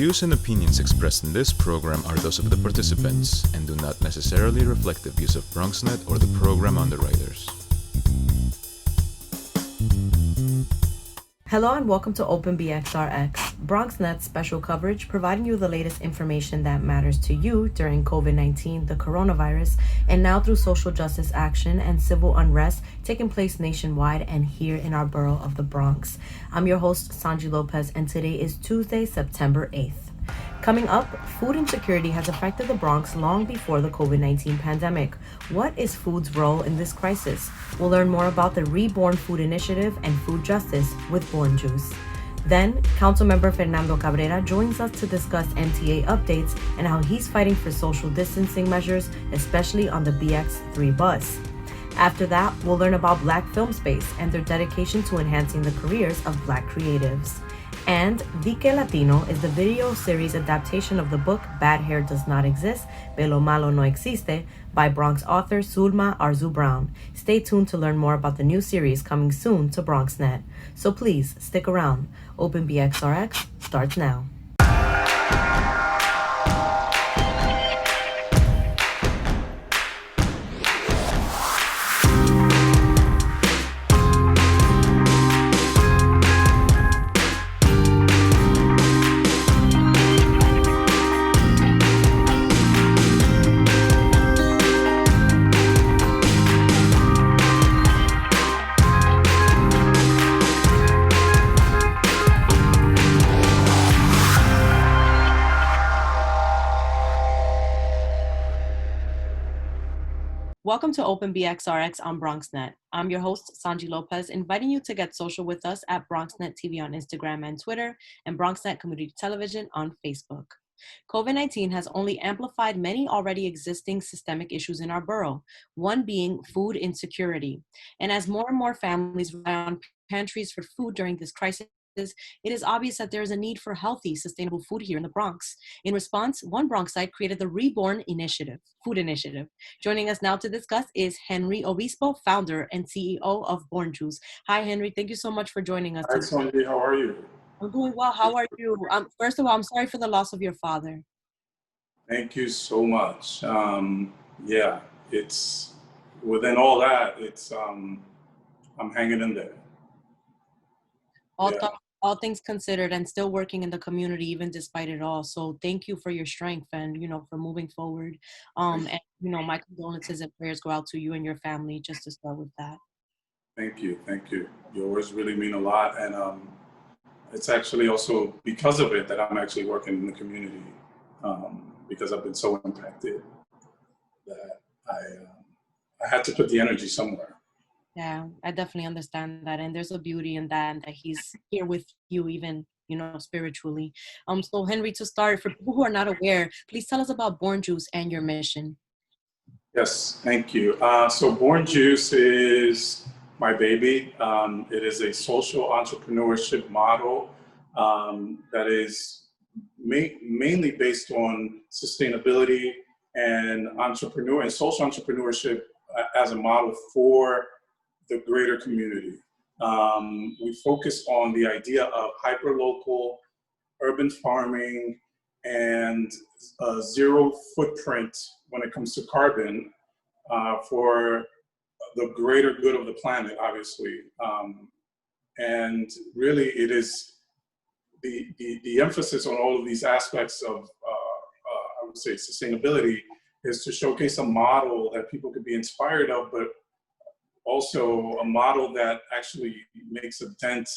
views and opinions expressed in this program are those of the participants and do not necessarily reflect the views of BronxNet or the program underwriters. Hello and welcome to Open BXRx, BronxNet's special coverage providing you the latest information that matters to you during COVID-19, the coronavirus, and now through social justice action and civil unrest taking place nationwide and here in our borough of the Bronx. I'm your host, Sonyi Lopez, and today is Tuesday, September 8th. Coming up, food insecurity has affected the Bronx long before the COVID-19 pandemic. What is food's role in this crisis? We'll learn more about the Reborn Food Initiative and food justice with Born Juice. Then, Councilmember Fernando Cabrera joins us to discuss MTA updates and how he's fighting for social distancing measures, especially on the BX3 bus. After that, we'll learn about Black Film Space and their dedication to enhancing the careers of Black creatives. And Latino is the video series adaptation of the book Bad Hair Does Not Exist, Pelo Malo No Existe, by Bronx author Sulma Arzu-Brown. Stay tuned to learn more about the new series coming soon to BronxNet. So please, stick around. Open BXRx starts now. Welcome to Open BXRx on BronxNet. I'm your host, Sonyi Lopez, inviting you to get social with us at BronxNet TV on Instagram and Twitter, and BronxNet Community Television on Facebook. COVID-19 has only amplified many already existing systemic issues in our borough, one being food insecurity. And as more and more families rely on pantries for food during this crisis, it is obvious that there is a need for healthy, sustainable food here in the Bronx. In response, one Bronxite created the Reborn Food Initiative. Joining us now to discuss is Henry Obispo, founder and CEO of Born Juice. Hi, Henry. Thank you so much for joining us. Hi, Sonyi. How are you? I'm doing well. How are you? First of all, I'm sorry for the loss of your father. Thank you so much. Yeah, it's within all that, I'm hanging in there. All things considered, and still working in the community even despite it all. So thank you for your strength and for moving forward. And my condolences and prayers go out to you and your family, just to start with that. Thank you. Your words really mean a lot, and it's actually also because of it that I'm actually working in the community, because I've been so impacted that I had to put the energy somewhere. Yeah, I definitely understand that. And there's a beauty in that, and that he's here with you even, spiritually. So Henry, to start, for people who are not aware, please tell us about Born Juice and your mission. Yes, thank you. So Born Juice is my baby. It is a social entrepreneurship model that is mainly based on sustainability and social entrepreneurship as a model for the greater community. We focus on the idea of hyperlocal urban farming and zero footprint when it comes to carbon for the greater good of the planet, obviously. And really it is the emphasis on all of these aspects of, I would say, sustainability is to showcase a model that people could be inspired of, but also a model that actually makes a dent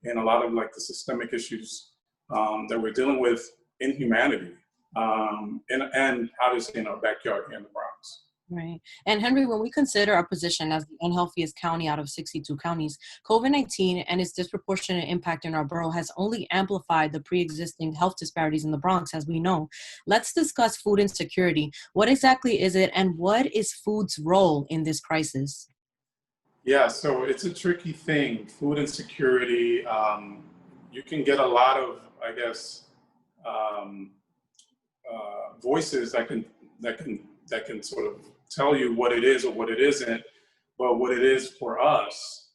in a lot of the systemic issues that we're dealing with in humanity, and obviously in our backyard here in the Bronx. Right. And Henry, when we consider our position as the unhealthiest county out of 62 counties, COVID-19 and its disproportionate impact in our borough has only amplified the pre-existing health disparities in the Bronx, as we know. Let's discuss food insecurity. What exactly is it, and what is food's role in this crisis? Yeah, so it's a tricky thing. Food insecurity, you can get a lot of, I guess, voices that can sort of tell you what it is or what it isn't. But what it is for us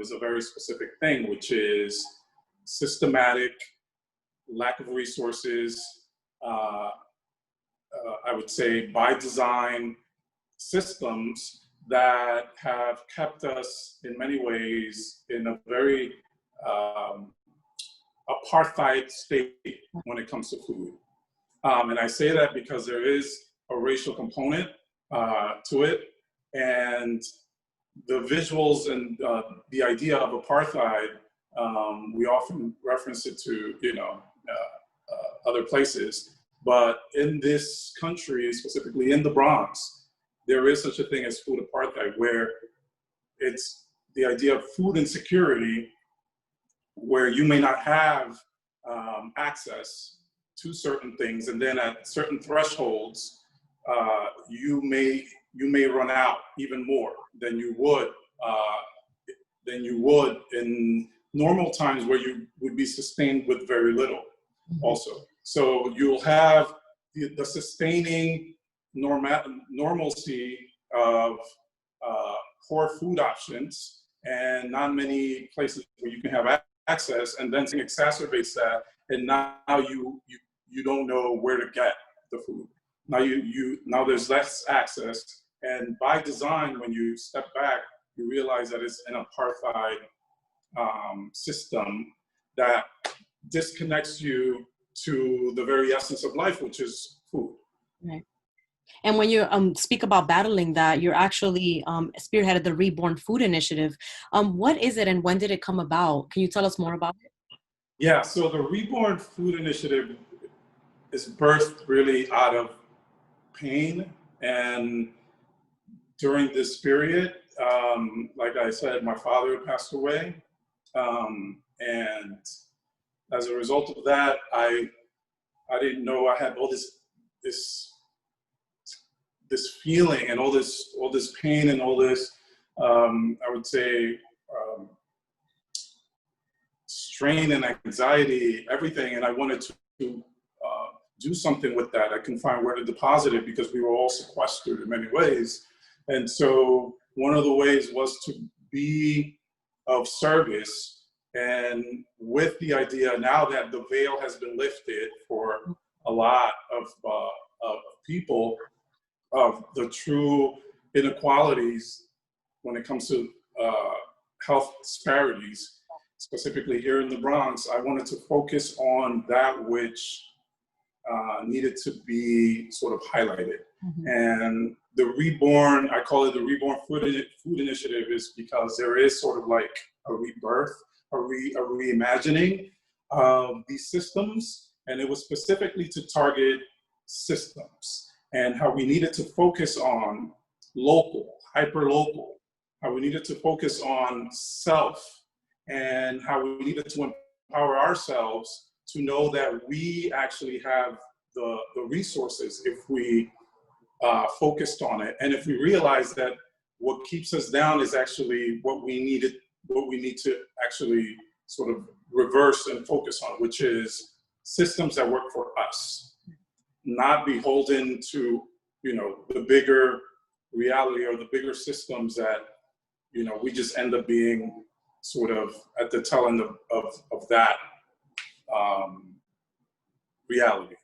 is a very specific thing, which is systematic lack of resources, I would say by design systems that have kept us in many ways in a very apartheid state when it comes to food. And I say that because there is a racial component to it, and the visuals and the idea of apartheid, we often reference it to, other places, but in this country, specifically in the Bronx, there is such a thing as food apartheid, where it's the idea of food insecurity, where you may not have access to certain things, and then at certain thresholds, you may run out even more than you would in normal times, where you would be sustained with very little. Also, so you'll have the sustaining normalcy of poor food options and not many places where you can have access, and then exacerbates that, and now you don't know where to get the food. Now there's less access, and by design, when you step back, you realize that it's an apartheid system that disconnects you to the very essence of life, which is food. Right. And when you speak about battling that, you're actually spearheaded the Reborn Food Initiative. What is it, and when did it come about? Can you tell us more about it? Yeah, so the Reborn Food Initiative is birthed really out of pain, and during this period, like I said, my father passed away, and as a result of that, I didn't know I had all this feeling and all this pain and all this, I would say, strain and anxiety, everything, and I wanted to do something with that. I couldn't find where to deposit it because we were all sequestered in many ways. And so one of the ways was to be of service, and with the idea now that the veil has been lifted for a lot of people, of the true inequalities when it comes to health disparities, specifically here in the Bronx, I wanted to focus on that which needed to be sort of highlighted. And the Reborn, I call it the Reborn Food Initiative, is because there is sort of like a rebirth, a reimagining of these systems, and it was specifically to target systems and how we needed to focus on local, hyper-local, how we needed to focus on self, and how we needed to empower ourselves to know that we actually have the resources if we focused on it. And if we realize that what keeps us down is actually what we need to actually sort of reverse and focus on, which is systems that work for us, not beholden to, the bigger reality or the bigger systems that, we just end up being sort of at the tail end of that reality.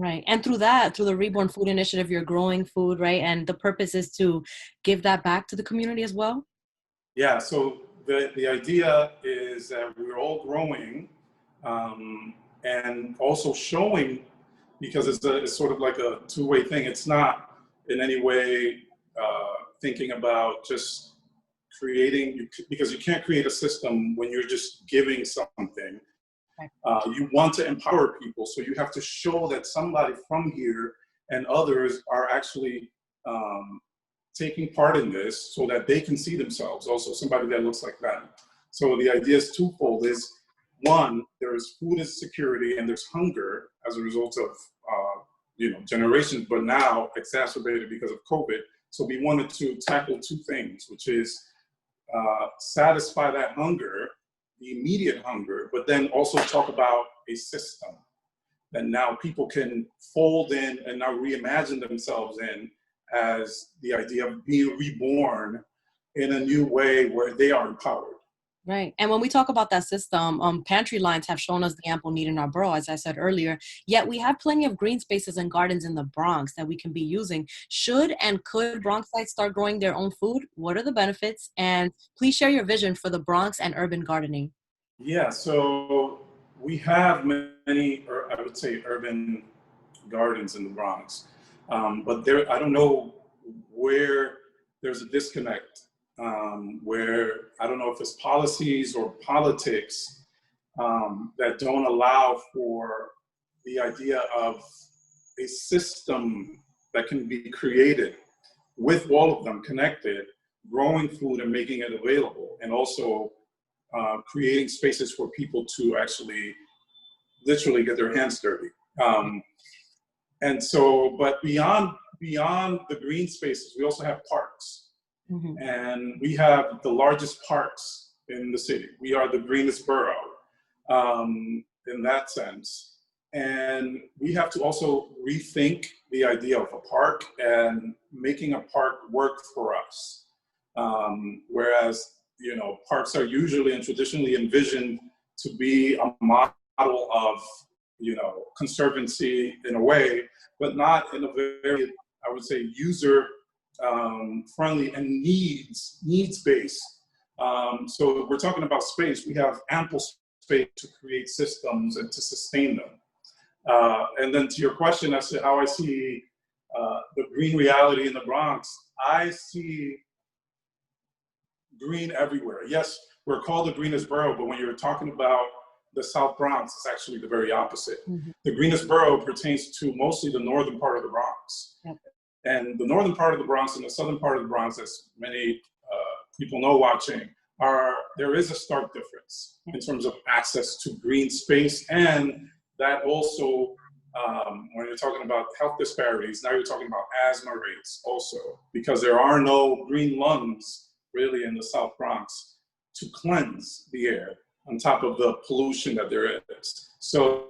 Right. And through the Reborn Food Initiative, you're growing food, right? And the purpose is to give that back to the community as well? Yeah, so the idea is that we're all growing and also showing, because it's sort of like a two-way thing. It's not in any way thinking about just creating, because you can't create a system when you're just giving something. You want to empower people, so you have to show that somebody from here and others are actually taking part in this, so that they can see themselves, also somebody that looks like them. So the idea is twofold. Is one, there is food insecurity and there's hunger as a result of generations, but now exacerbated because of COVID. So we wanted to tackle two things, which is satisfy that hunger, the immediate hunger, but then also talk about a system that now people can fold in and now reimagine themselves in, as the idea of being reborn in a new way where they are empowered. Right. And when we talk about that system, pantry lines have shown us the ample need in our borough, as I said earlier, yet we have plenty of green spaces and gardens in the Bronx that we can be using. Should and could Bronxites start growing their own food? What are the benefits? And please share your vision for the Bronx and urban gardening. Yeah, so we have many, or I would say urban gardens in the Bronx, but there, I don't know where there's a disconnect, where I don't know if it's policies or politics that don't allow for the idea of a system that can be created with all of them connected, growing food and making it available, and also creating spaces for people to actually literally get their hands dirty. And so, but beyond the green spaces, we also have parks. Mm-hmm. And we have the largest parks in the city. We are the greenest borough in that sense. And we have to also rethink the idea of a park and making a park work for us. Whereas, you know, parks are usually and traditionally envisioned to be a model of, you know, conservancy in a way, but not in a very, I would say, user friendly and needs-based. So we're talking about space. We have ample space to create systems and to sustain them. And then to your question as to how I see the green reality in the Bronx, I see green everywhere. Yes, we're called the greenest borough, but when you're talking about the South Bronx, it's actually the very opposite. Mm-hmm. The greenest borough pertains to mostly the northern part of the Bronx. Yep. And the northern part of the Bronx and the southern part of the Bronx, as many people know watching, there is a stark difference in terms of access to green space. And that also, when you're talking about health disparities, now you're talking about asthma rates also, because there are no green lungs really in the South Bronx to cleanse the air on top of the pollution that there is. So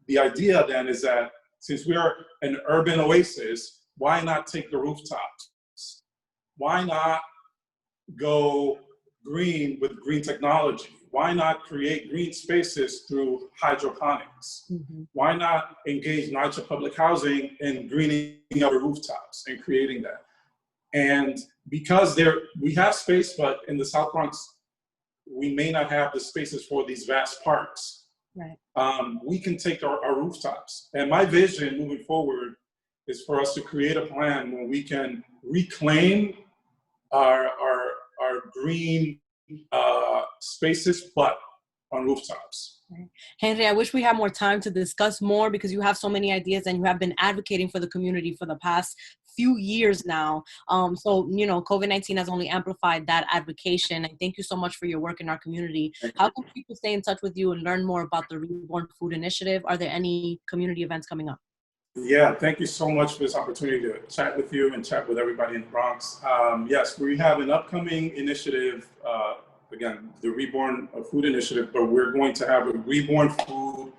the idea then is that since we are an urban oasis, why not take the rooftops? Why not go green with green technology? Why not create green spaces through hydroponics? Mm-hmm. Why not engage NYCHA public housing in greening up the rooftops and creating that? And because we have space, but in the South Bronx, we may not have the spaces for these vast parks. Right. We can take our rooftops. And my vision moving forward is for us to create a plan where we can reclaim our green spaces, but on rooftops. Henry, I wish we had more time to discuss more because you have so many ideas and you have been advocating for the community for the past few years now. So, you know, COVID-19 has only amplified that advocation. And thank you so much for your work in our community. How can people stay in touch with you and learn more about the Reborn Food Initiative? Are there any community events coming up? Yeah, thank you so much for this opportunity to chat with you and chat with everybody in the Bronx. Yes, we have an upcoming initiative, again, the Reborn Food Initiative, but we're going to have a Reborn Food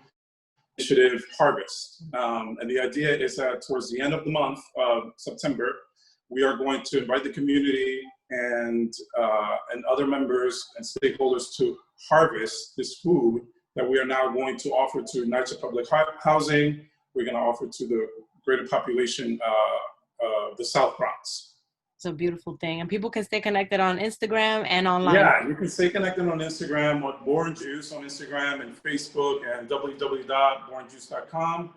Initiative harvest. And the idea is that towards the end of the month of September, we are going to invite the community and other members and stakeholders to harvest this food that we are now going to offer to NYCHA Public Housing. We're going to offer to the greater population of the South Bronx. It's a beautiful thing. And people can stay connected on Instagram and online. Yeah, you can stay connected on Instagram, on Born Juice on Instagram and Facebook, and www.bornjuice.com.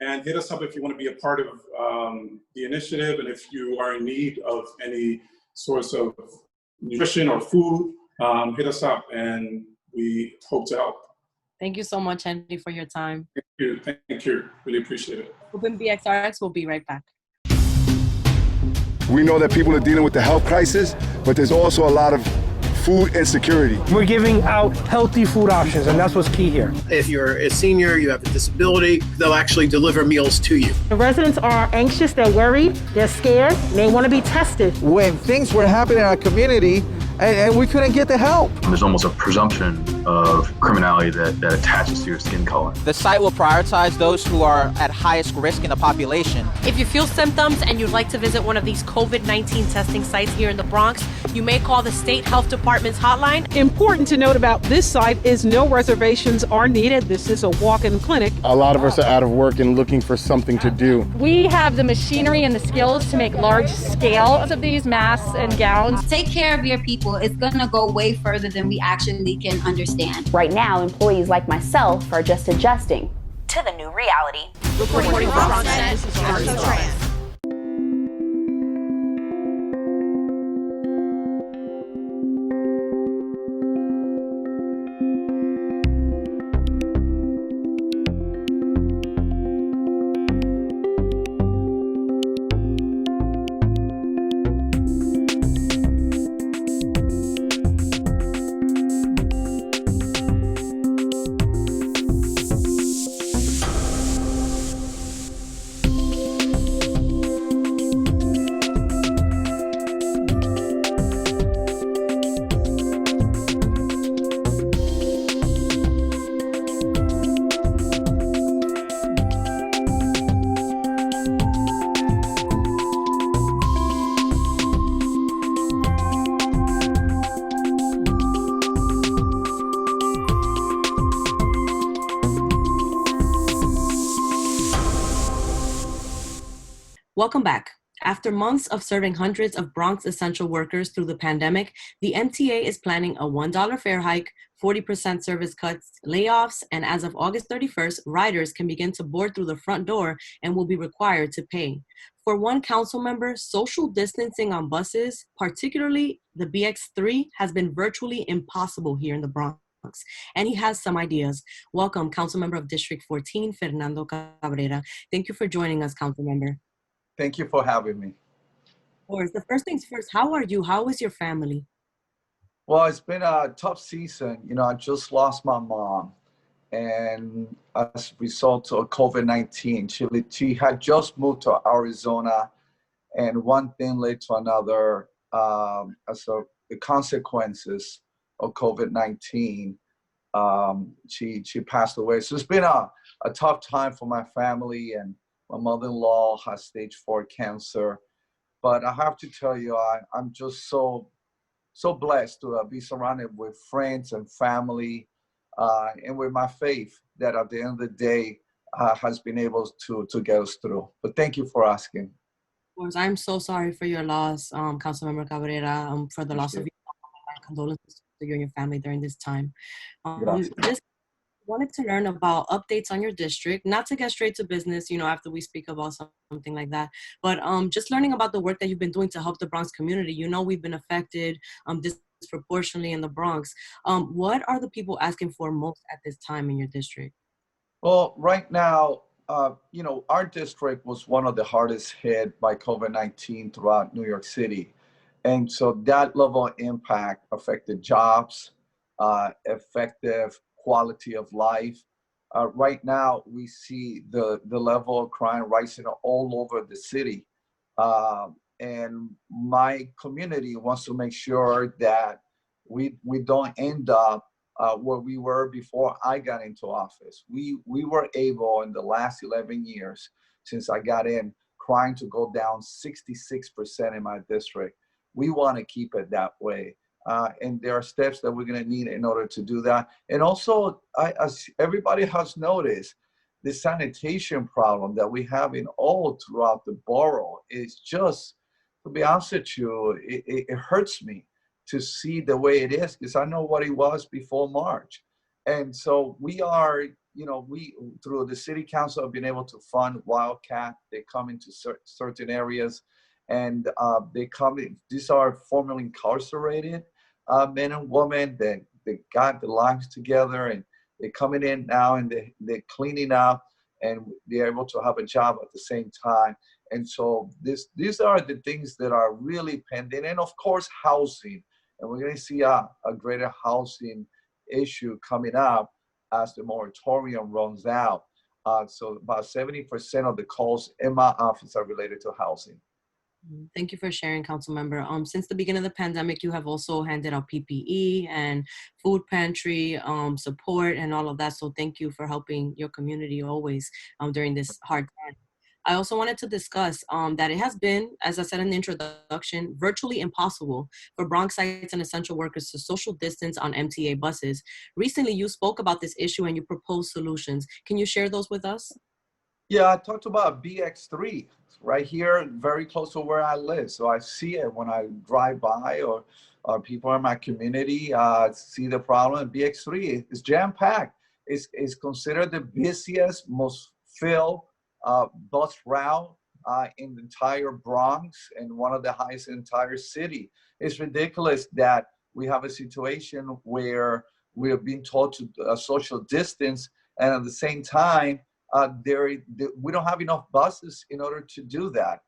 And hit us up if you want to be a part of the initiative, and if you are in need of any source of nutrition or food, hit us up, and we hope to help. Thank you so much, Henry, for your time. Thank you. Really appreciate it. Open BXRx, we'll be right back. We know that people are dealing with the health crisis, but there's also a lot of food insecurity. We're giving out healthy food options, and that's what's key here. If you're a senior, you have a disability, they'll actually deliver meals to you. The residents are anxious, they're worried, they're scared, they want to be tested. When things were happening in our community and we couldn't get the help. There's almost a presumption of criminality that attaches to your skin color. The site will prioritize those who are at highest risk in the population. If you feel symptoms and you'd like to visit one of these COVID-19 testing sites here in the Bronx, you may call the State Health Department's hotline. Important to note about this site is no reservations are needed. This is a walk-in clinic. A lot of us are out of work and looking for something to do. We have the machinery and the skills to make large scale of these masks and gowns. Take care of your people. It's going to go way further than we actually can understand. Right now, employees like myself are just adjusting to the new reality. Reporting from BXRx, this is Arzu-Brown. Welcome back. After months of serving hundreds of Bronx essential workers through the pandemic, the MTA is planning a $1 fare hike, 40% service cuts, layoffs, and as of August 31st, riders can begin to board through the front door and will be required to pay. For one council member, social distancing on buses, particularly the BX3, has been virtually impossible here in the Bronx. And he has some ideas. Welcome, Council Member of District 14, Fernando Cabrera. Thank you for joining us, Council Member. Thank you for having me. Of course. The first things first, how are you? How is your family? Well, it's been a tough season. You know, I just lost my mom. And as a result of COVID-19, she had just moved to Arizona. And one thing led to another. So the consequences of COVID-19, she passed away. So it's been a tough time for my family, and my mother-in-law has stage 4 cancer. But I have to tell you, I'm just so blessed to be surrounded with friends and family, and with my faith that at the end of the day has been able to get us through. But thank you for asking. Of course, I'm so sorry for your loss, Councilmember Cabrera, for the loss of you. My condolences to you and your family during this time. Just wanted to learn about updates on your district, not to get straight to business, after we speak about something like that, but just learning about the work that you've been doing to help the Bronx community. We've been affected disproportionately in the Bronx. What are the people asking for most at this time in your district? Well, right now, our district was one of the hardest hit by COVID-19 throughout New York City. And so that level of impact affected jobs, effective quality of life. Right now, we see the level of crime rising all over the city. And my community wants to make sure that we don't end up where we were before I got into office. We were able in the last 11 years since I got in, crime to go down 66% in my district. We want to keep it that way. And there are steps that we're going to need in order to do that. And also, as everybody has noticed, the sanitation problem that we have in all throughout the borough is just, to be honest with you, it hurts me to see the way it is, because I know what it was before March. And so we are, we, through the city council, have been able to fund Wildcat. They come into certain areas, and they come in. These are formerly incarcerated men and women that they got their lives together, and they're coming in now, and they're cleaning up, and they're able to have a job at the same time. And so these are the things that are really pending. And of course, housing. And we're going to see a greater housing issue coming up as the moratorium runs out. So about 70% of the calls in my office are related to housing. Thank you for sharing, Council Member. Since the beginning of the pandemic, you have also handed out PPE and food pantry support and all of that. So thank you for helping your community always during this hard time. I also wanted to discuss that it has been, as I said in the introduction, virtually impossible for Bronxites and essential workers to social distance on MTA buses. Recently, you spoke about this issue and you proposed solutions. Can you share those with us? Yeah, I talked about BX3 right here, very close to where I live. So I see it when I drive by, or people in my community see the problem. BX3 is jam-packed. It's considered the busiest, most filled bus route in the entire Bronx, and one of the highest in the entire city. It's ridiculous that we have a situation where we are being told to social distance, and at the same time, we don't have enough buses in order to do that.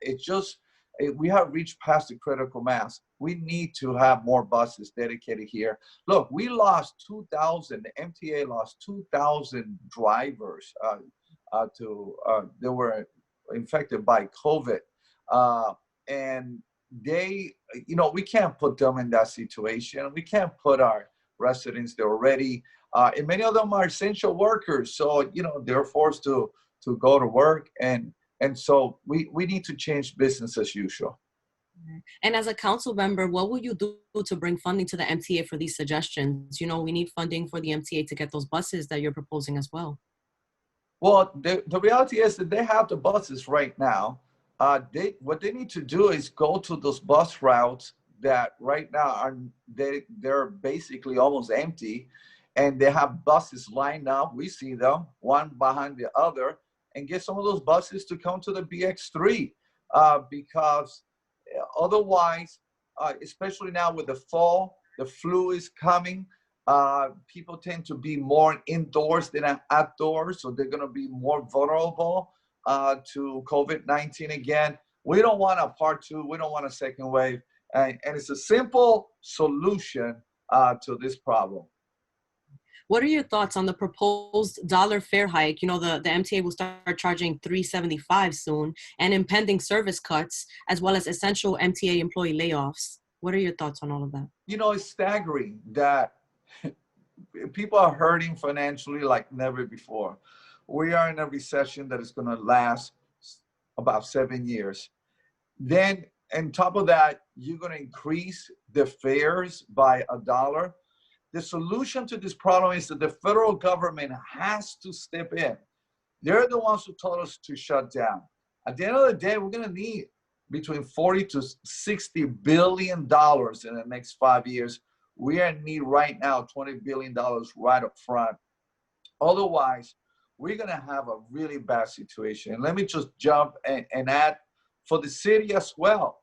We have reached past the critical mass. We need to have more buses dedicated here. Look, we lost 2,000, the MTA lost 2,000 drivers they were infected by COVID. And we can't put them in that situation. We can't put our residents there already. And many of them are essential workers. So, they're forced to go to work. And so we need to change business as usual. And as a council member, what will you do to bring funding to the MTA for these suggestions? We need funding for the MTA to get those buses that you're proposing as well. Well, the reality is that they have the buses right now. What they need to do is go to those bus routes that right now they're basically almost empty, and they have buses lined up. We see them one behind the other, and get some of those buses to come to the BX3 because otherwise, especially now with the fall, the flu is coming. People tend to be more indoors than outdoors, so they're going to be more vulnerable to COVID-19 again. We don't want a part two. We don't want a second wave. And it's a simple solution to this problem. What are your thoughts on the proposed dollar fare hike? The MTA will start charging $3.75 soon, and impending service cuts, as well as essential MTA employee layoffs. What are your thoughts on all of that? It's staggering that people are hurting financially like never before. We are in a recession that is going to last about 7 years. Then, on top of that, you're going to increase the fares by $1. The solution to this problem is that the federal government has to step in. They're the ones who told us to shut down. At the end of the day, we're going to need between $40 to $60 billion in the next 5 years. We are in need right now, $20 billion right up front. Otherwise, we're going to have a really bad situation. And let me just jump and add for the city as well.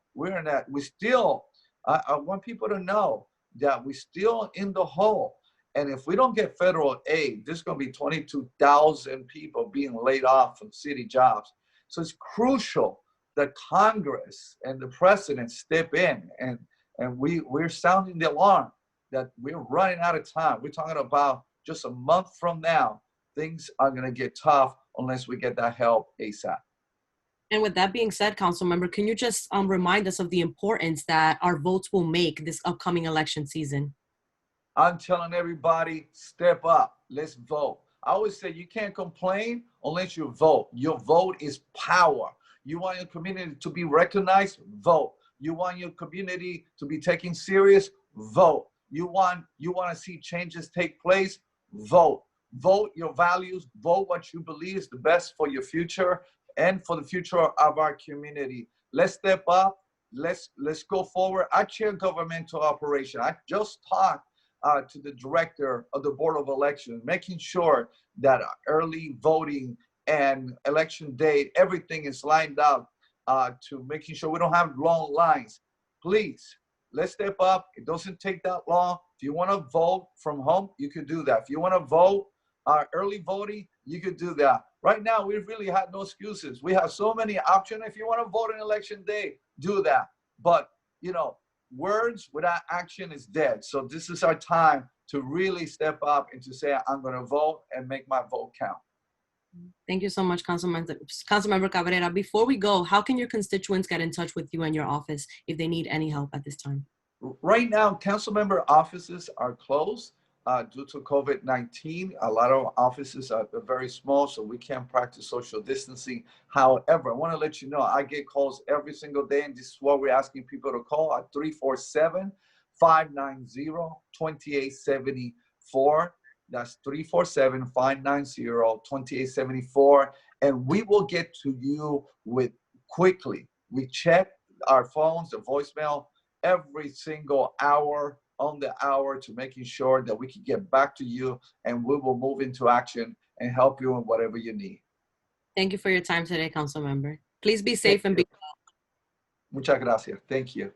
I want people to know that we're still in the hole. And if we don't get federal aid, there's going to be 22,000 people being laid off from city jobs. So it's crucial that Congress and the president step in, and we're sounding the alarm that we're running out of time. We're talking about just a month from now, things are going to get tough unless we get that help ASAP. And with that being said, Council Member, can you just remind us of the importance that our votes will make this upcoming election season? I'm telling everybody, step up. Let's vote. I always say you can't complain unless you vote. Your vote is power. You want your community to be recognized? Vote. You want your community to be taken serious? Vote. You want to see changes take place? Vote. Vote your values. Vote what you believe is the best for your future and for the future of our community. Let's step up. Let's go forward. I chair governmental operation. I just talked to the director of the Board of Elections, making sure that early voting and election day, everything is lined up to making sure we don't have long lines. Please, let's step up. It doesn't take that long. If you want to vote from home, you can do that. If you want to vote early voting, you could do that. Right now, we really have no excuses. We have so many options. If you want to vote on election day, do that. But, words without action is dead. So this is our time to really step up and to say, I'm going to vote and make my vote count. Thank you so much, Councilmember Cabrera. Before we go, how can your constituents get in touch with you and your office if they need any help at this time? Right now, council member offices are closed due to COVID-19. A lot of offices are very small, so we can't practice social distancing. However, I want to let you know, I get calls every single day, and this is what we're asking people to call at 347-590-2874. That's 347-590-2874. And we will get to you with quickly. We check our phones, the voicemail, every single hour on the hour to making sure that we can get back to you, and we will move into action and help you in whatever you need. Thank you for your time today, Council Member. Please be safe and be well. Muchas gracias. Thank you.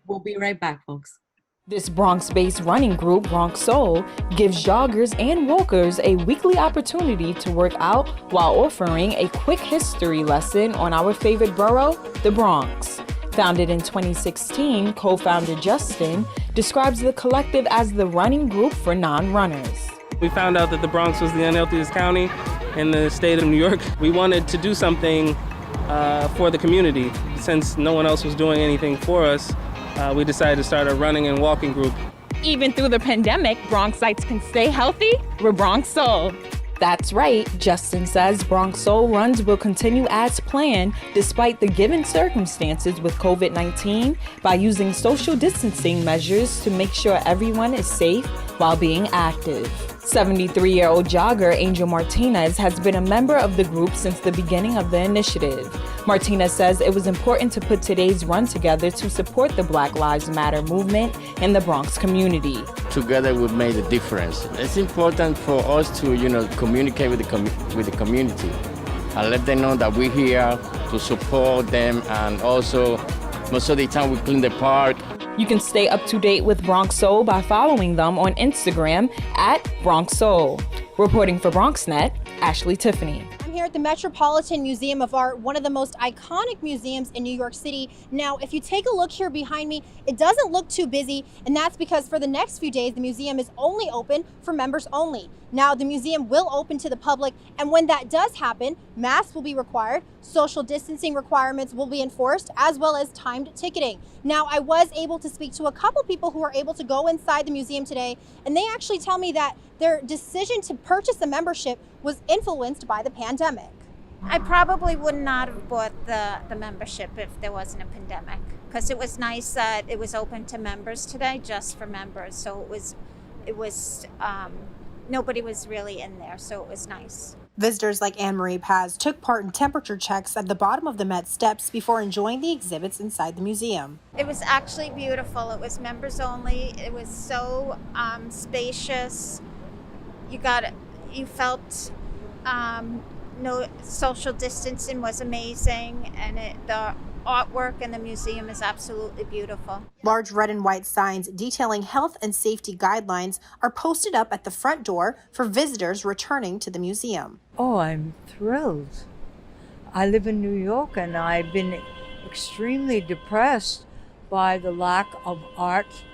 We'll be right back, folks. This Bronx-based running group, Bronx Soul, gives joggers and walkers a weekly opportunity to work out while offering a quick history lesson on our favorite borough, the Bronx. Founded in 2016, co-founder Justin describes the collective as the running group for non-runners. We found out that the Bronx was the unhealthiest county in the state of New York. We wanted to do something for the community. Since no one else was doing anything for us, we decided to start a running and walking group. Even through the pandemic, Bronxites can stay healthy. We're Bronx Soul. That's right, Justin says Bronx Soul runs will continue as planned despite the given circumstances with COVID-19 by using social distancing measures to make sure everyone is safe while being active. 73-year-old jogger Angel Martinez has been a member of the group since the beginning of the initiative. Martinez says it was important to put today's run together to support the Black Lives Matter movement in the Bronx community. Together we've made a difference. It's important for us to, communicate with the community and let them know that we're here to support them, and also most of the time we clean the park. You can stay up to date with Bronx Soul by following them on Instagram at Bronx Soul. Reporting for BronxNet, Ashley Tiffany. I'm here at the Metropolitan Museum of Art, one of the most iconic museums in New York City. Now, if you take a look here behind me, it doesn't look too busy, and that's because for the next few days, the museum is only open for members only. Now, the museum will open to the public, and when that does happen, masks will be required, social distancing requirements will be enforced, as well as timed ticketing. Now, I was able to speak to a couple people who were able to go inside the museum today, and they actually tell me that their decision to purchase a membership was influenced by the pandemic. I probably would not have bought the membership if there wasn't a pandemic, because it was nice that it was open to members today, just for members. So it was nobody was really in there, so it was nice. Visitors like Anne-Marie Paz took part in temperature checks at the bottom of the Met steps before enjoying the exhibits inside the museum. It was actually beautiful. It was members only. It was so spacious. You felt no social distancing was amazing, and the artwork in the museum is absolutely beautiful. Large red and white signs detailing health and safety guidelines are posted up at the front door for visitors returning to the museum. Oh, I'm thrilled. I live in New York, and I've been extremely depressed by the lack of art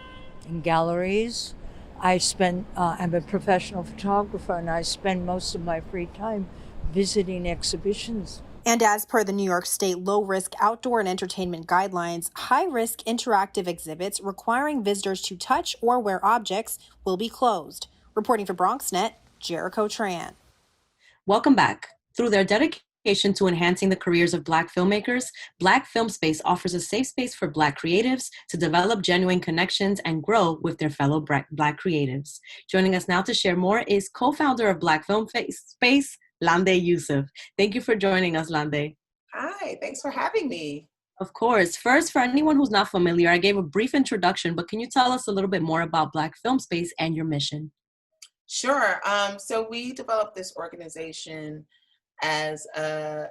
in galleries. I'm a professional photographer, and I spend most of my free time visiting exhibitions. And as per the New York State low-risk outdoor and entertainment guidelines, high-risk interactive exhibits requiring visitors to touch or wear objects will be closed. Reporting for BronxNet, Jericho Tran. Welcome back. Through their dedication to enhancing the careers of Black filmmakers, Black Film Space offers a safe space for Black creatives to develop genuine connections and grow with their fellow Black creatives. Joining us now to share more is co-founder of Black Film Space, Lande Yoosuf. Thank you for joining us, Lande. Hi, thanks for having me. Of course. First, for anyone who's not familiar, I gave a brief introduction, but can you tell us a little bit more about Black Film Space and your mission? Sure. So we developed this organization as a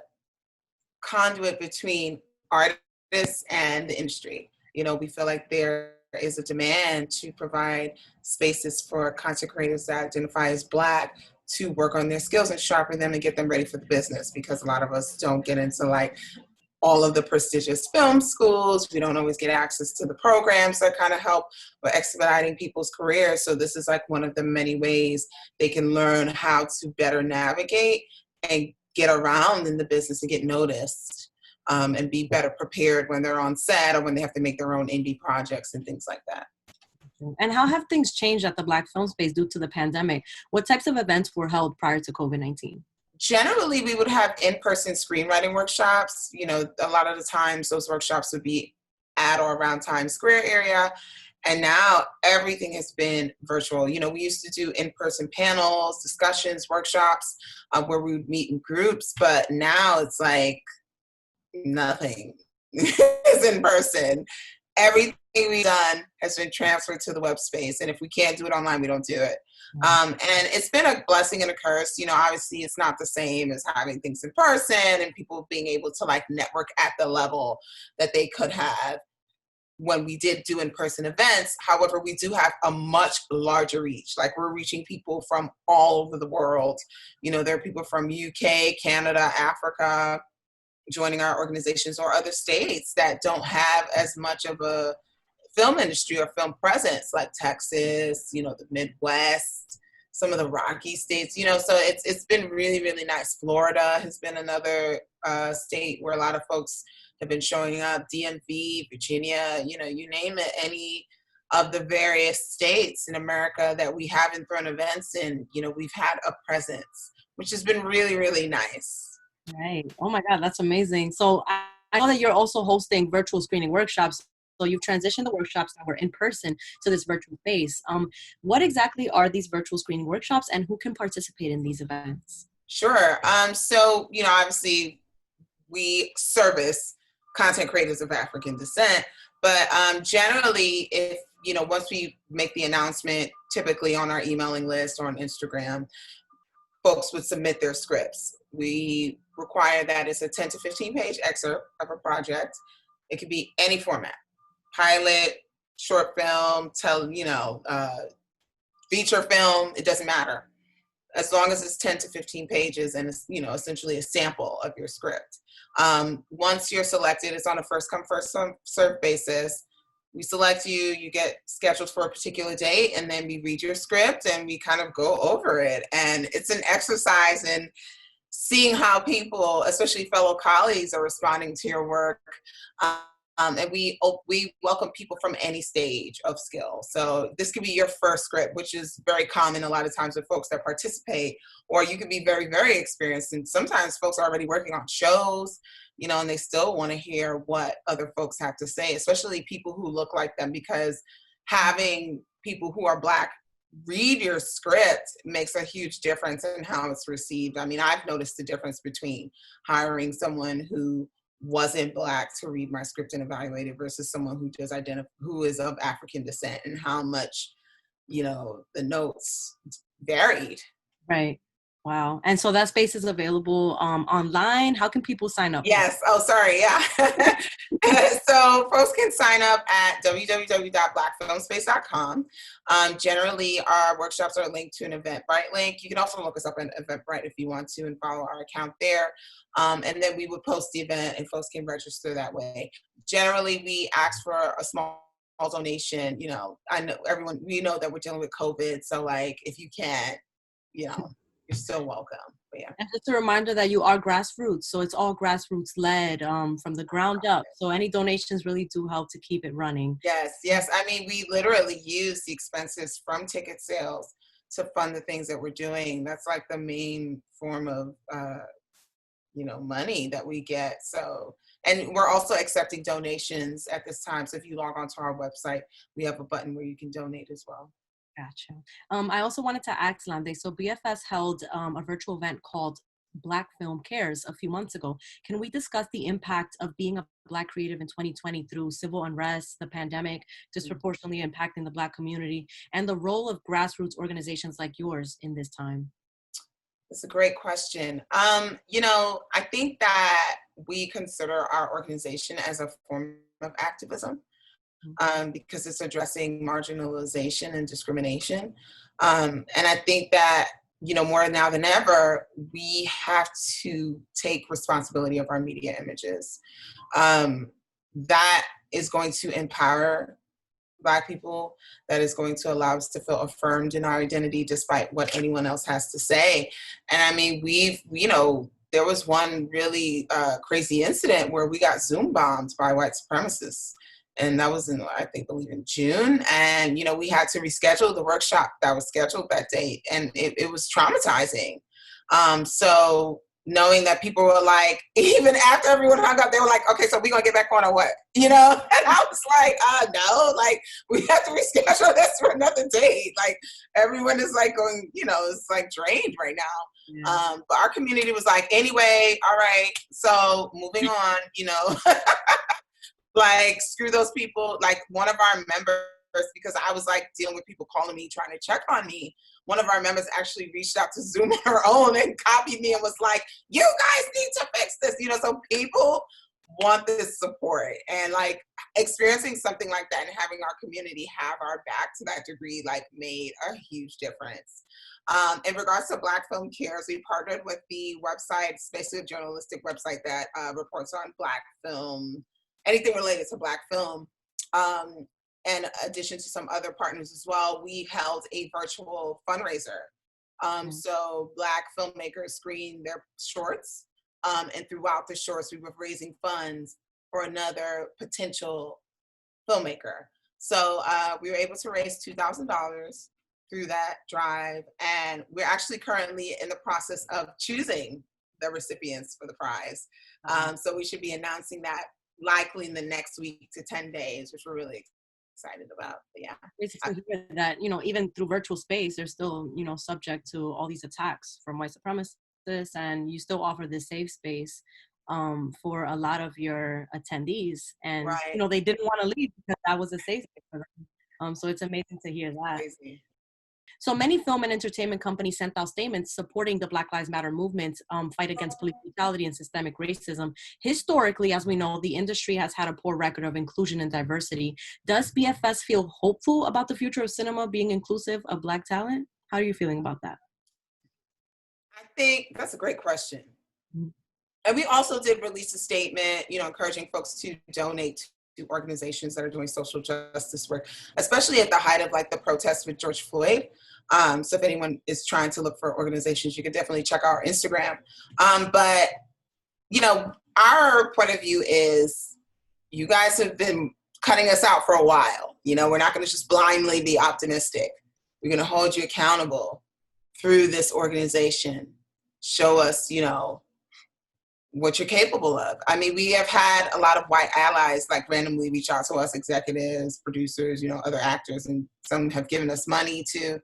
conduit between artists and the industry. We feel like there is a demand to provide spaces for content creators that identify as Black to work on their skills and sharpen them and get them ready for the business, because a lot of us don't get into all of the prestigious film schools. We don't always get access to the programs that kind of help with expediting people's careers. So this is one of the many ways they can learn how to better navigate and get around in the business and get noticed, and be better prepared when they're on set or when they have to make their own indie projects and things like that. And how have things changed at the Black film space due to the pandemic? What types of events were held prior to COVID-19? Generally, we would have in-person screenwriting workshops. You know, a lot of the times those workshops would be at or around Times Square area. And now everything has been virtual. You know, we used to do in-person panels, discussions, workshops, where we would meet in groups, but now it's like nothing is in person. Everything we've done has been transferred to the web space. And if we can't do it online, we don't do it. And it's been a blessing and a curse. You know, obviously it's not the same as having things in person and people being able to like network at the level that they could have when we did do in-person events. However, we do have a much larger reach. Like we're reaching people from all over the world. You know, there are people from UK, Canada, Africa, joining our organizations, or other states that don't have as much of a film industry or film presence, like Texas, you know, the Midwest, some of the Rocky states, you know, so it's been really, really nice. Florida has been another state where a lot of folks have been showing up, DMV, Virginia, you know, you name it, any of the various states in America that we haven't thrown events in, you know, we've had a presence, which has been really, really nice. Right. Oh my God, that's amazing. So I know that you're also hosting virtual screening workshops. So you've transitioned the workshops that were in person to this virtual space. What exactly are these virtual screening workshops and who can participate in these events? Sure. So, you know, obviously we service content creators of African descent, but generally if, you know, once we make the announcement, typically on our emailing list or on Instagram, folks would submit their scripts. We require that it's a 10 to 15 page excerpt of a project. It could be any format, pilot, short film, feature film, it doesn't matter. As long as it's 10 to 15 pages and it's, you know, essentially a sample of your script. Once you're selected, it's on a first come, first served basis. We select you, you get scheduled for a particular date, and then we read your script and we kind of go over it. And it's an exercise in seeing how people, especially fellow colleagues, are responding to your work. And we welcome people from any stage of skill. So this could be your first script, which is very common a lot of times with folks that participate, or you could be very, very experienced. And sometimes folks are already working on shows, you know, and they still want to hear what other folks have to say, especially people who look like them, because having people who are Black read your script makes a huge difference in how it's received. I mean, I've noticed the difference between hiring someone who wasn't Black to read my script and evaluate it versus someone who is of African descent, and how much, you know, the notes varied. Right. Wow. And so that space is available online. How can people sign up? Yes. Oh, sorry. Yeah. So folks can sign up at www.blackfilmspace.com. Generally, our workshops are linked to an Eventbrite link. You can also look us up on Eventbrite if you want to and follow our account there. And then we would post the event and folks can register that way. Generally, we ask for a small donation. You know, I know we know that we're dealing with COVID. So like, if you can't, you know, you're still welcome. But yeah. And just a reminder that you are grassroots. So it's all grassroots led from the ground up. So any donations really do help to keep it running. Yes, yes. I mean, we literally use the expenses from ticket sales to fund the things that we're doing. That's like the main form of, you know, money that we get. So, and we're also accepting donations at this time. So if you log onto our website, we have a button where you can donate as well. Gotcha. I also wanted to ask Lande, so BFS held a virtual event called Black Film Cares a few months ago. Can we discuss the impact of being a Black creative in 2020 through civil unrest, the pandemic, disproportionately impacting the Black community, and the role of grassroots organizations like yours in this time? That's a great question. You know, I think that we consider our organization as a form of activism. Because it's addressing marginalization and discrimination. And I think that, you know, more now than ever, we have to take responsibility of our media images. That is going to empower Black people that is going to allow us to feel affirmed in our identity despite what anyone else has to say. And I mean, there was one really crazy incident where we got Zoom bombed by white supremacists. And that was believe in June. And, we had to reschedule the workshop that was scheduled that date. And it was traumatizing. So knowing that people were like, even after everyone hung up, they were like, okay, so we're going to get back on or what? And I was like, no, like we have to reschedule this for another date. Like everyone is like going, it's like drained right now. Yeah. But our community was like, anyway, all right, so moving on, like screw those people. Like one of our members, because I was like dealing with people calling me, trying to check on me. One of our members actually reached out to Zoom on her own and copied me and was like, you guys need to fix this. So people want this support, and like experiencing something like that and having our community have our back to that degree, like made a huge difference. In regards to Black Film Cares, we partnered with the website, it's basically a journalistic website that reports on Black film, anything related to Black film. And in addition to some other partners as well, we held a virtual fundraiser. So Black filmmakers screened their shorts, and throughout the shorts, we were raising funds for another potential filmmaker. So we were able to raise $2,000 through that drive, and we're actually currently in the process of choosing the recipients for the prize. So we should be announcing that likely in the next week to 10 days, which we're really excited about. But yeah, it's to hear that even through virtual space, they're still subject to all these attacks from white supremacists, and you still offer this safe space for a lot of your attendees, and right. They didn't want to leave because that was a safe space for them. So it's amazing to hear that. Crazy. So many film and entertainment companies sent out statements supporting the Black Lives Matter movement, fight against police brutality and systemic racism. Historically, as we know, the industry has had a poor record of inclusion and diversity. Does BFS feel hopeful about the future of cinema being inclusive of Black talent? How are you feeling about that? I think that's a great question. Mm-hmm. And we also did release a statement, encouraging folks to donate to organizations that are doing social justice work, especially at the height of like the protests with George Floyd. So if anyone is trying to look for organizations, you can definitely check out our Instagram. But, our point of view is you guys have been cutting us out for a while. We're not going to just blindly be optimistic. We're going to hold you accountable through this organization. Show us, what you're capable of. I mean, we have had a lot of white allies like randomly reach out to us, executives, producers, other actors, and some have given us money too.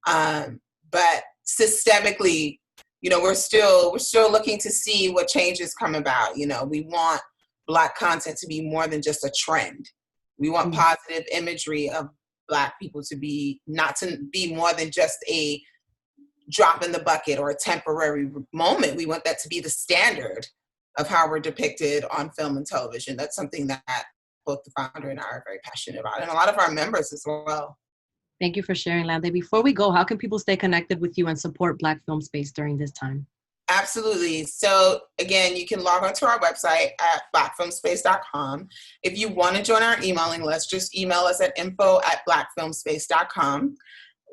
But systemically, we're still looking to see what changes come about. We want Black content to be more than just a trend. We want positive imagery of Black people not to be more than just a drop in the bucket or a temporary moment. We want that to be the standard of how we're depicted on film and television. That's something that both the founder and I are very passionate about, and a lot of our members as well. Thank you for sharing, Lande. Before we go, how can people stay connected with you and support Black film space during this time? Absolutely. So again, you can log onto our website at blackfilmspace.com. If you want to join our emailing list, just email us at info@blackfilmspace.com.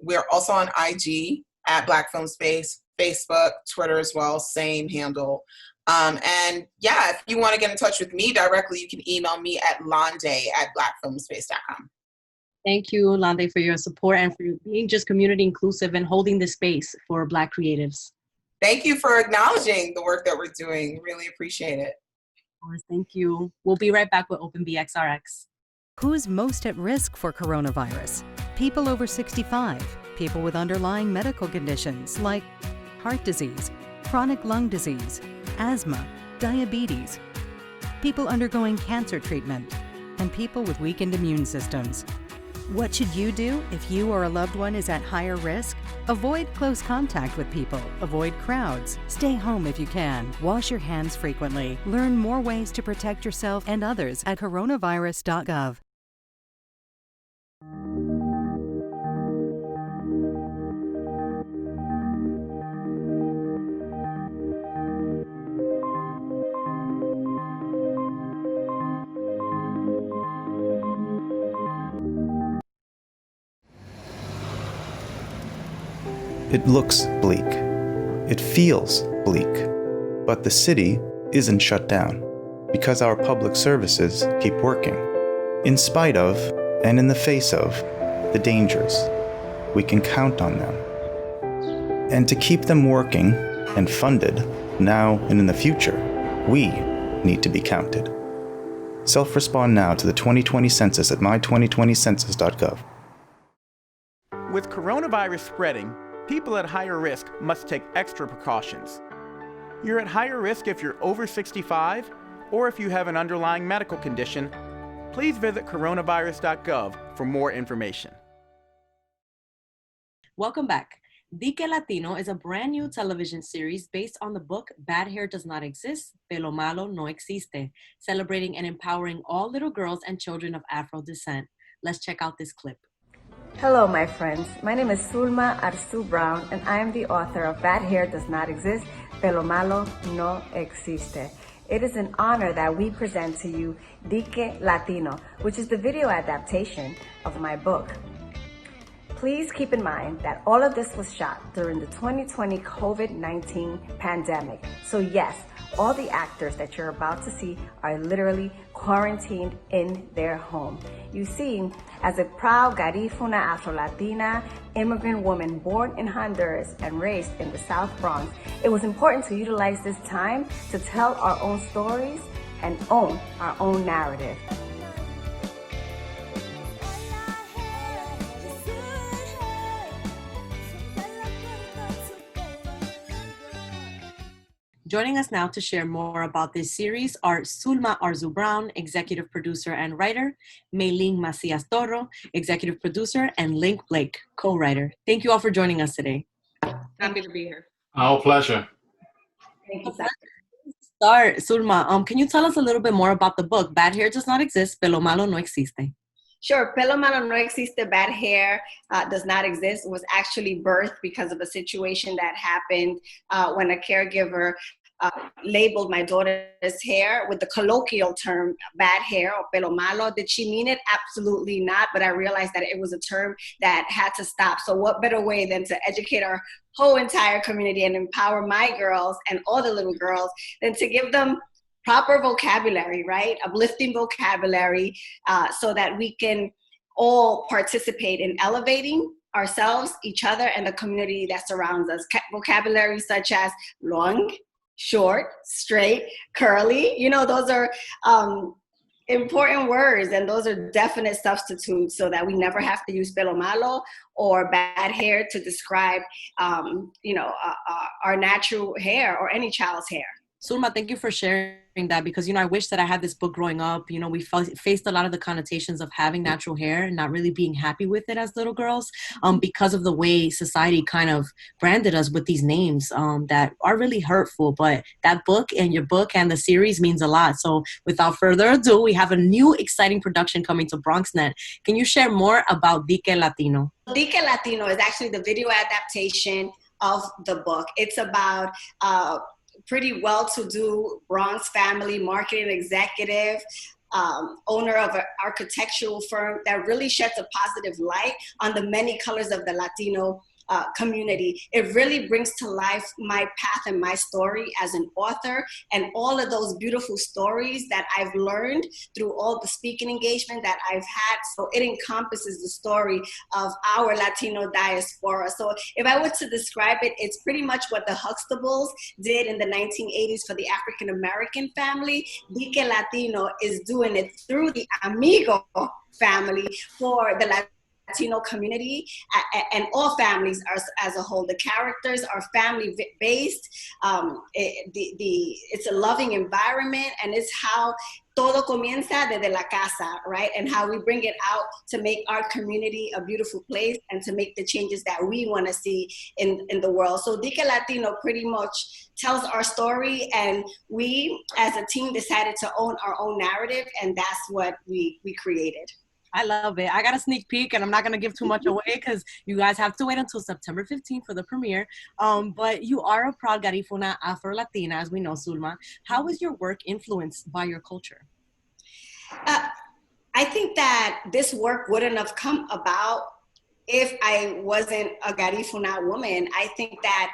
We're also on IG at Black Film Space, Facebook, Twitter as well, same handle. And yeah, if you want to get in touch with me directly, you can email me at lande@blackfilmspace.com. Thank you, Lande, for your support and for being just community inclusive and holding this space for Black creatives. Thank you for acknowledging the work that we're doing. Really appreciate it. Of course, thank you. We'll be right back with Open BXRx. Who's most at risk for coronavirus? People over 65, people with underlying medical conditions like heart disease, chronic lung disease, asthma, diabetes, people undergoing cancer treatment, and people with weakened immune systems. What should you do if you or a loved one is at higher risk? Avoid close contact with people. Avoid crowds. Stay home if you can. Wash your hands frequently. Learn more ways to protect yourself and others at coronavirus.gov. It looks bleak. It feels bleak. But the city isn't shut down because our public services keep working. In spite of, and in the face of, the dangers, we can count on them. And to keep them working and funded now and in the future, we need to be counted. Self-respond now to the 2020 census at my2020census.gov. With coronavirus spreading, people at higher risk must take extra precautions. You're at higher risk if you're over 65 or if you have an underlying medical condition. Please visit coronavirus.gov for more information. Welcome back. Di Que Latino is a brand new television series based on the book Bad Hair Does Not Exist, Pelo Malo No Existe, celebrating and empowering all little girls and children of Afro descent. Let's check out this clip. Hello, my friends. My name is Sulma Arzu-Brown, and I am the author of Bad Hair Does Not Exist, Pelo Malo No Existe. It is an honor that we present to you Di Que Latino, which is the video adaptation of my book. Please keep in mind that all of this was shot during the 2020 COVID-19 pandemic. So yes, all the actors that you're about to see are literally quarantined in their home. You see, as a proud Garifuna Afro-Latina immigrant woman born in Honduras and raised in the South Bronx, it was important to utilize this time to tell our own stories and own our own narrative. Joining us now to share more about this series are Sulma Arzu-Brown, executive producer and writer, Meiling Macias-Toro, executive producer, and Link Blake, co-writer. Thank you all for joining us today. Happy to be here. Our pleasure. Thank you. Start, Sulma, can you tell us a little bit more about the book, Bad Hair Does Not Exist, Pelo Malo No Existe? Sure. Pelo Malo No Existe, Bad Hair Does Not Exist was actually birthed because of a situation that happened when a caregiver labeled my daughter's hair with the colloquial term bad hair or pelo malo. Did she mean it? Absolutely not. But I realized that it was a term that had to stop. So what better way than to educate our whole entire community and empower my girls and all the little girls than to give them proper vocabulary, right? Uplifting vocabulary so that we can all participate in elevating ourselves, each other, and the community that surrounds us. Vocabulary such as long, short, straight, curly, those are important words, and those are definite substitutes so that we never have to use pelo malo or bad hair to describe, our natural hair or any child's hair. Sulma, thank you for sharing that because, I wish that I had this book growing up. We faced a lot of the connotations of having natural hair and not really being happy with it as little girls because of the way society kind of branded us with these names that are really hurtful. But that book and your book and the series means a lot. So without further ado, we have a new exciting production coming to BronxNet. Can you share more about Di Que Latino? Di Que Latino is actually the video adaptation of the book. It's about pretty well-to-do Bronx family marketing executive, owner of an architectural firm that really sheds a positive light on the many colors of the Latino community. It really brings to life my path and my story as an author and all of those beautiful stories that I've learned through all the speaking engagement that I've had. So it encompasses the story of our Latino diaspora. So if I were to describe it, it's pretty much what the Huxtables did in the 1980s for the African American family. Di Que Latino is doing it through the Amigo family for the Latino community and all families as a whole. The characters are family-based. It's a loving environment, and it's how todo comienza desde la casa, right? And how we bring it out to make our community a beautiful place and to make the changes that we want to see in the world. So Di Que Latino pretty much tells our story, and we as a team decided to own our own narrative, and that's what we created. I love it. I got a sneak peek, and I'm not going to give too much away because you guys have to wait until September 15th for the premiere. But you are a proud Garifuna Afro-Latina, as we know, Sulma. How is your work influenced by your culture? I think that this work wouldn't have come about if I wasn't a Garifuna woman. I think that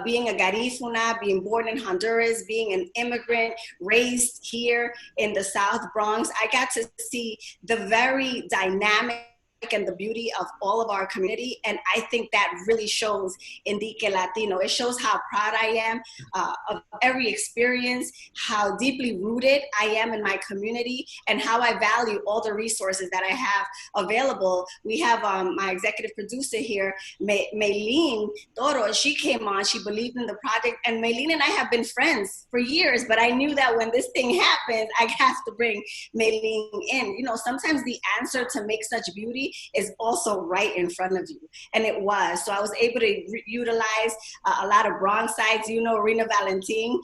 being a Garifuna, being born in Honduras, being an immigrant, raised here in the South Bronx, I got to see the very dynamic and the beauty of all of our community. And I think that really shows in Dique Latino. It shows how proud I am of every experience, how deeply rooted I am in my community, and how I value all the resources that I have available. We have my executive producer here, Meiling Toro. She came on, she believed in the project, and Meiling and I have been friends for years, but I knew that when this thing happens, I have to bring Meiling in. You know, sometimes the answer to make such beauty is also right in front of you. And it was. So I was able to utilize a lot of Bronxites, you know, Rena Valentin,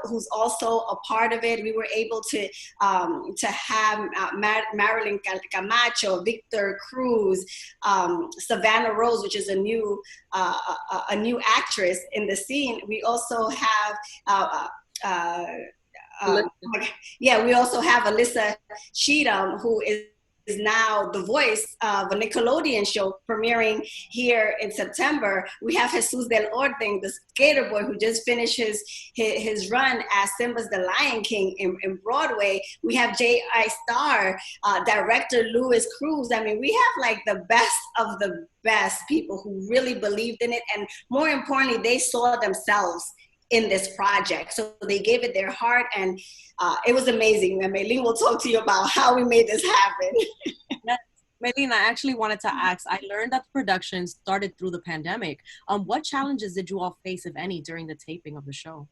who's also a part of it. We were able to have Marilyn Camacho, Victor Cruz, Savannah Rose, which is a new actress in the scene. We also have we also have Alyssa Cheatham, who is now the voice of a Nickelodeon show premiering here in September. We have Jesus del Orden, the skater boy who just finished his run as Simba's the Lion King in Broadway. We have J.I. Star, director Louis Cruz. I mean, we have like the best of the best people who really believed in it. And more importantly, they saw themselves in this project. So they gave it their heart, and it was amazing. And Meiling will talk to you about how we made this happen. Meiling, I actually wanted to ask, I learned that the production started through the pandemic. What challenges did you all face, if any, during the taping of the show?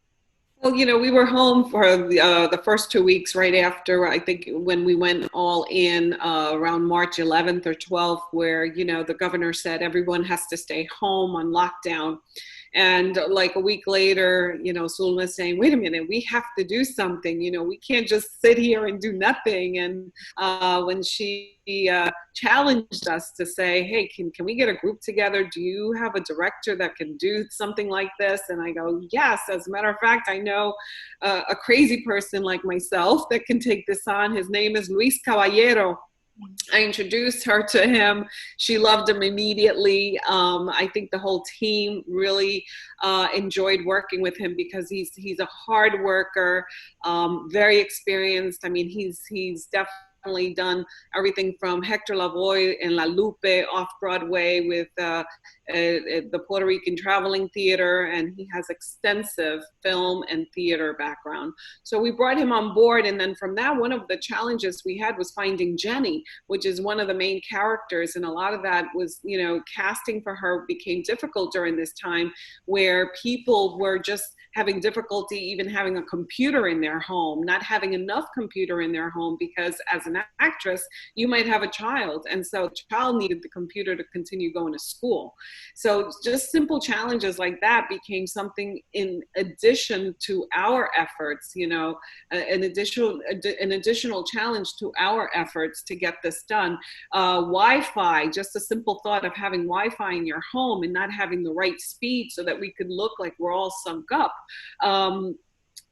Well, you know, we were home for the first 2 weeks right after, I think, when we went all in around March 11th or 12th, where, you know, the governor said everyone has to stay home on lockdown. And like a week later, you know, Sulma saying, wait a minute, we have to do something. You know, we can't just sit here and do nothing. And when she challenged us to say, hey, can we get a group together? Do you have a director that can do something like this? And I go, yes, as a matter of fact, I know a crazy person like myself that can take this on. His name is Luis Caballero. I introduced her to him. She loved him immediately. I think the whole team really enjoyed working with him because he's a hard worker, very experienced. I mean, he's definitely done everything from Hector Lavoe and La Lupe off-Broadway with the Puerto Rican Traveling Theater, and he has extensive film and theater background. So we brought him on board, and then from that, one of the challenges we had was finding Jenny, which is one of the main characters, and a lot of that was, you know, casting for her became difficult during this time where people were just having difficulty even having a computer in their home, not having enough computer in their home, because as an actress, you might have a child, and so the child needed the computer to continue going to school. So just simple challenges like that became something in addition to our efforts, you know, an additional challenge to our efforts to get this done. Wi-Fi, just a simple thought of having Wi-Fi in your home and not having the right speed so that we could look like we're all sunk up.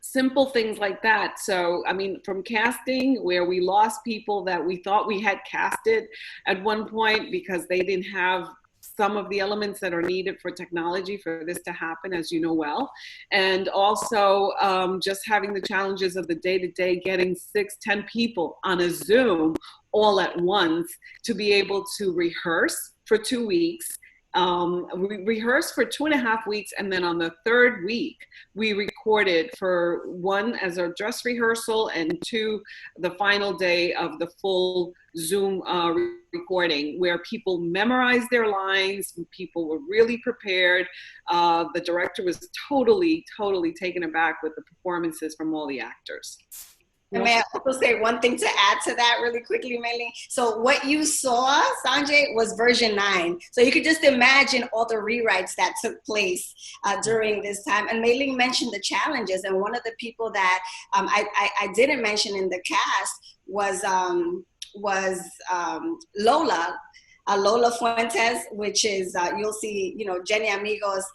Simple things like that. So, I mean, from casting, where we lost people that we thought we had casted at one point because they didn't have some of the elements that are needed for technology for this to happen, as you know well. And also just having the challenges of the day-to-day, getting 6-10 people on a Zoom all at once to be able to rehearse for 2 weeks. We rehearsed for 2.5 weeks, and then on the third week, we recorded for 1 as a dress rehearsal and 2 the final day of the full Zoom recording, where people memorized their lines, people were really prepared. The director was totally taken aback with the performances from all the actors. And may I also say one thing to add to that really quickly, Meiling? So what you saw, Sanjay, was version 9. So you could just imagine all the rewrites that took place during this time. And Meiling mentioned the challenges. And one of the people that I didn't mention in the cast was Lola. Lola Fuentes, which is, you'll see, you know, Jenny Amigo's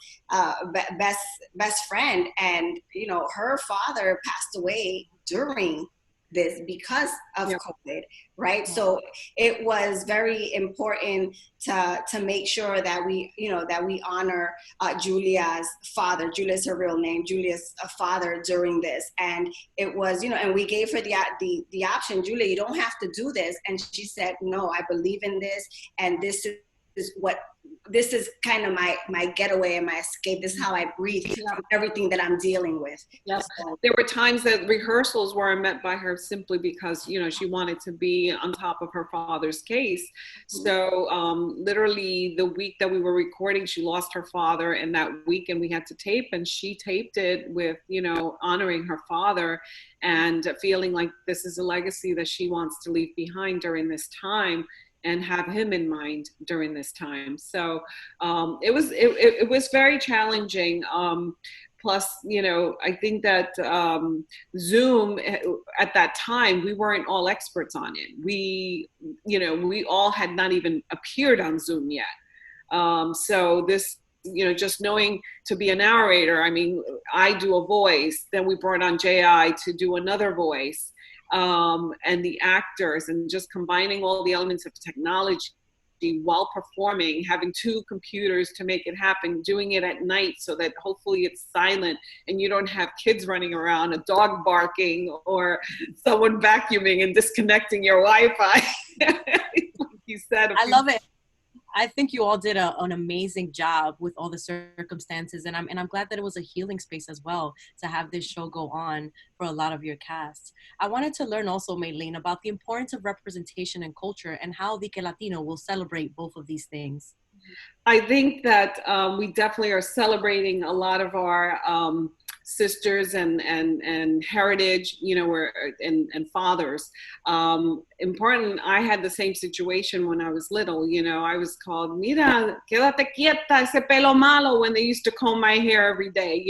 best friend. And, you know, her father passed away during this because of COVID, right? So it was very important to make sure that we, that we honor Julia's father. Julia's her real name. Julia's father during this, and it was, and we gave her the option. Julia, you don't have to do this, and she said, no, I believe in this, and this is kind of my getaway and my escape. This is how I breathe from everything that I'm dealing with. Yes. There were times that rehearsals were met by her simply because, she wanted to be on top of her father's case. So literally the week that we were recording, she lost her father, and that weekend we had to tape, and she taped it with, honoring her father and feeling like this is a legacy that she wants to leave behind during this time, and have him in mind during this time. So it was very challenging. Plus, I think that Zoom at that time, we weren't all experts on it. We all had not even appeared on Zoom yet. So this, just knowing to be a narrator, I mean, I do a voice, then we brought on J.I. to do another voice. And the actors, and just combining all the elements of technology while performing, having two computers to make it happen, doing it at night so that hopefully it's silent and you don't have kids running around, a dog barking, or someone vacuuming and disconnecting your Wi-Fi. Like you said. I love it. I think you all did an amazing job with all the circumstances, and I'm glad that it was a healing space as well to have this show go on for a lot of your cast. I wanted to learn also, Meiling, about the importance of representation and culture and how Dique Latino will celebrate both of these things. I think that we definitely are celebrating a lot of our sisters and heritage, and fathers. Important, I had the same situation when I was little. I was called, mira, quédate quieta, ese pelo malo, when they used to comb my hair every day,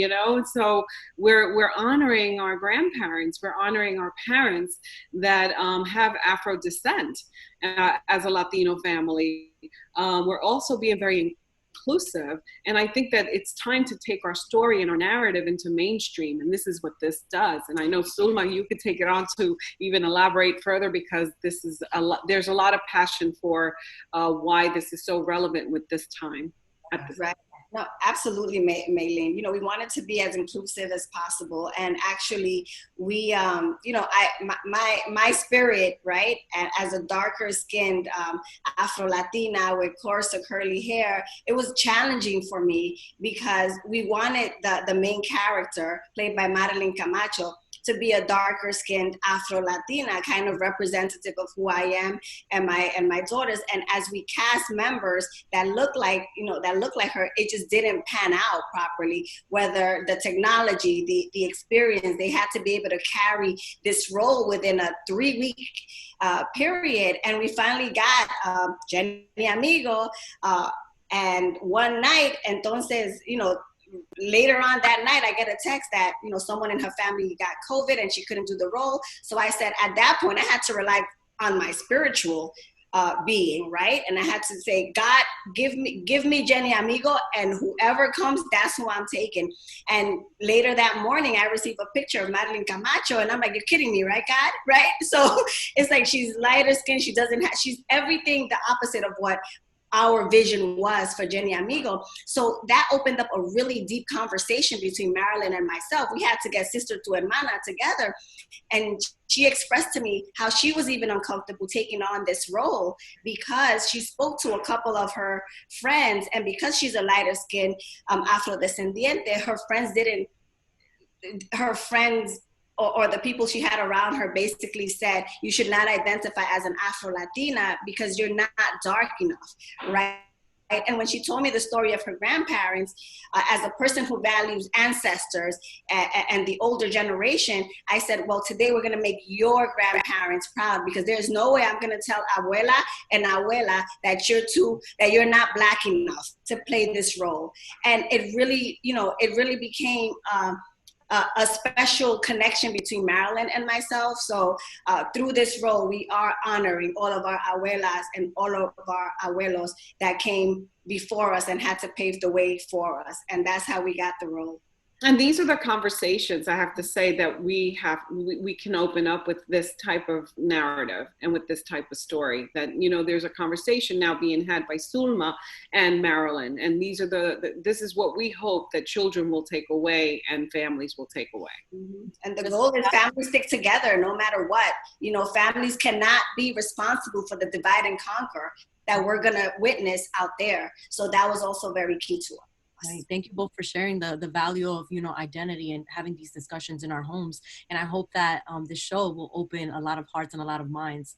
So we're honoring our grandparents, we're honoring our parents that have Afro descent as a Latino family. We're also being very inclusive, and I think that it's time to take our story and our narrative into mainstream, and this is what this does. And I know, Sulma, you could take it on to even elaborate further, because this is there's a lot of passion for why this is so relevant with this time. Right. No, absolutely, Meiling. We want it to be as inclusive as possible, and actually, we, my spirit, right, and as a darker-skinned Afro-Latina with coarser curly hair, it was challenging for me because we wanted the main character, played by Marilyn Camacho, to be a darker skinned Afro-Latina, kind of representative of who I am and my daughters. And as we cast members that look like her, it just didn't pan out properly. Whether the technology, the experience, they had to be able to carry this role within a 3-week period. And we finally got Jenny Amigo, and one night, entonces, later on that night, I get a text that, someone in her family got COVID and she couldn't do the role. So I said, at that point, I had to rely on my spiritual being, right? And I had to say, God, give me Jenny Amigo, and whoever comes, that's who I'm taking. And later that morning, I received a picture of Marilyn Camacho, and I'm like, you're kidding me, right, God? Right? So it's like, she's lighter skin. She's everything the opposite of what our vision was for Jenny Amigo. So that opened up a really deep conversation between Marilyn and myself. We had to get Sister to Hermana together. And she expressed to me how she was even uncomfortable taking on this role because she spoke to a couple of her friends. And because she's a lighter skinned Afrodescendiente, her friends or the people she had around her basically said, you should not identify as an Afro-Latina because you're not dark enough, right? And when she told me the story of her grandparents, as a person who values ancestors and the older generation, I said, well, today we're gonna make your grandparents proud, because there's no way I'm gonna tell abuela and abuela that you're not Black enough to play this role. And it really became, a special connection between Marilyn and myself. So through this role, we are honoring all of our abuelas and all of our abuelos that came before us and had to pave the way for us. And that's how we got the role. And these are the conversations, I have to say, that we can open up with this type of narrative and with this type of story. That, you know, there's a conversation now being had by Sulma and Marilyn, and these are this is what we hope that children will take away and families will take away. Mm-hmm. And the goal is families stick together no matter what. You know, families cannot be responsible for the divide and conquer that we're gonna witness out there. So that was also very key to us. Right. Thank you both for sharing the value of, you know, identity and having these discussions in our homes. And I hope that this show will open a lot of hearts and a lot of minds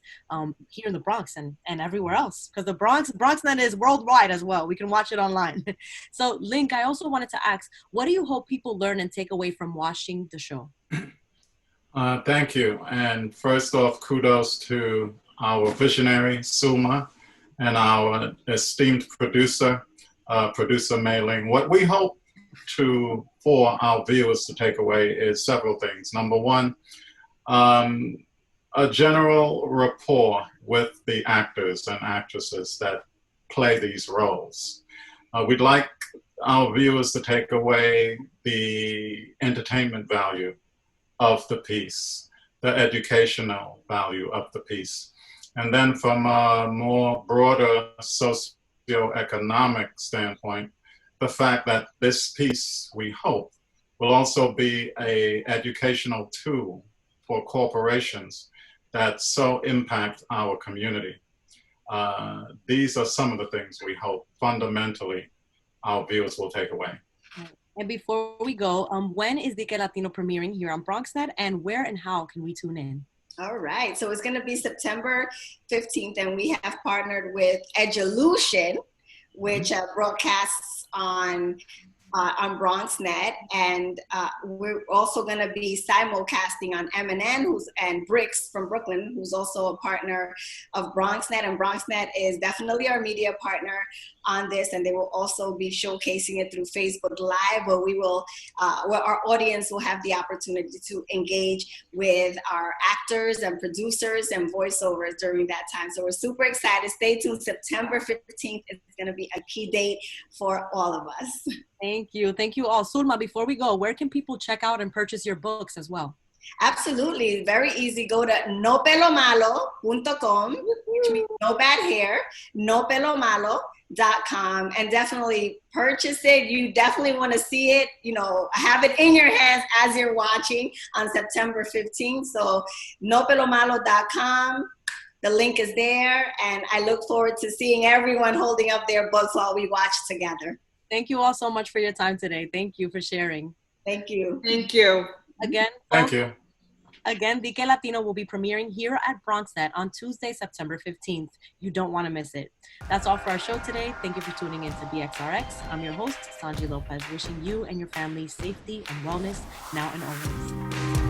here in the Bronx and everywhere else. Because the BronxNet is worldwide as well. We can watch it online. So, Link, I also wanted to ask, what do you hope people learn and take away from watching the show? Thank you. And first off, kudos to our visionary, Sulma, and our esteemed producer, Meiling. What we hope for our viewers to take away is several things. Number one, a general rapport with the actors and actresses that play these roles. We'd like our viewers to take away the entertainment value of the piece, the educational value of the piece. And then from a more broader socioeconomic standpoint, the fact that this piece, we hope, will also be an educational tool for corporations that so impact our community. These are some of the things we hope fundamentally our viewers will take away. And before we go, when is Dique Latino premiering here on BronxNet, and where and how can we tune in? All right, so it's gonna be September 15th, and we have partnered with Edulution, which broadcasts on BronxNet, and we're also going to be simulcasting on MNN and Bricks from Brooklyn, who's also a partner of BronxNet, and BronxNet is definitely our media partner on this, and they will also be showcasing it through Facebook Live, where we will, where our audience will have the opportunity to engage with our actors and producers and voiceovers during that time. So we're super excited. Stay tuned. September 15th is going to be a key date for all of us. Thank you. Thank you all. Sulma, before we go, where can people check out and purchase your books as well? Absolutely. Very easy. Go to nopelomalo.com, which means no bad hair, nopelomalo.com, and definitely purchase it. You definitely want to see it, you know, have it in your hands as you're watching on September 15th. So nopelomalo.com. The link is there, and I look forward to seeing everyone holding up their books while we watch together. Thank you all so much for your time today. Thank you for sharing. Thank you. Thank you. Again, thank you. Again, Dique Latino will be premiering here at BronxNet on Tuesday, September 15th. You don't want to miss it. That's all for our show today. Thank you for tuning in to BXRx. I'm your host, Sonyi Lopez, wishing you and your family safety and wellness now and always.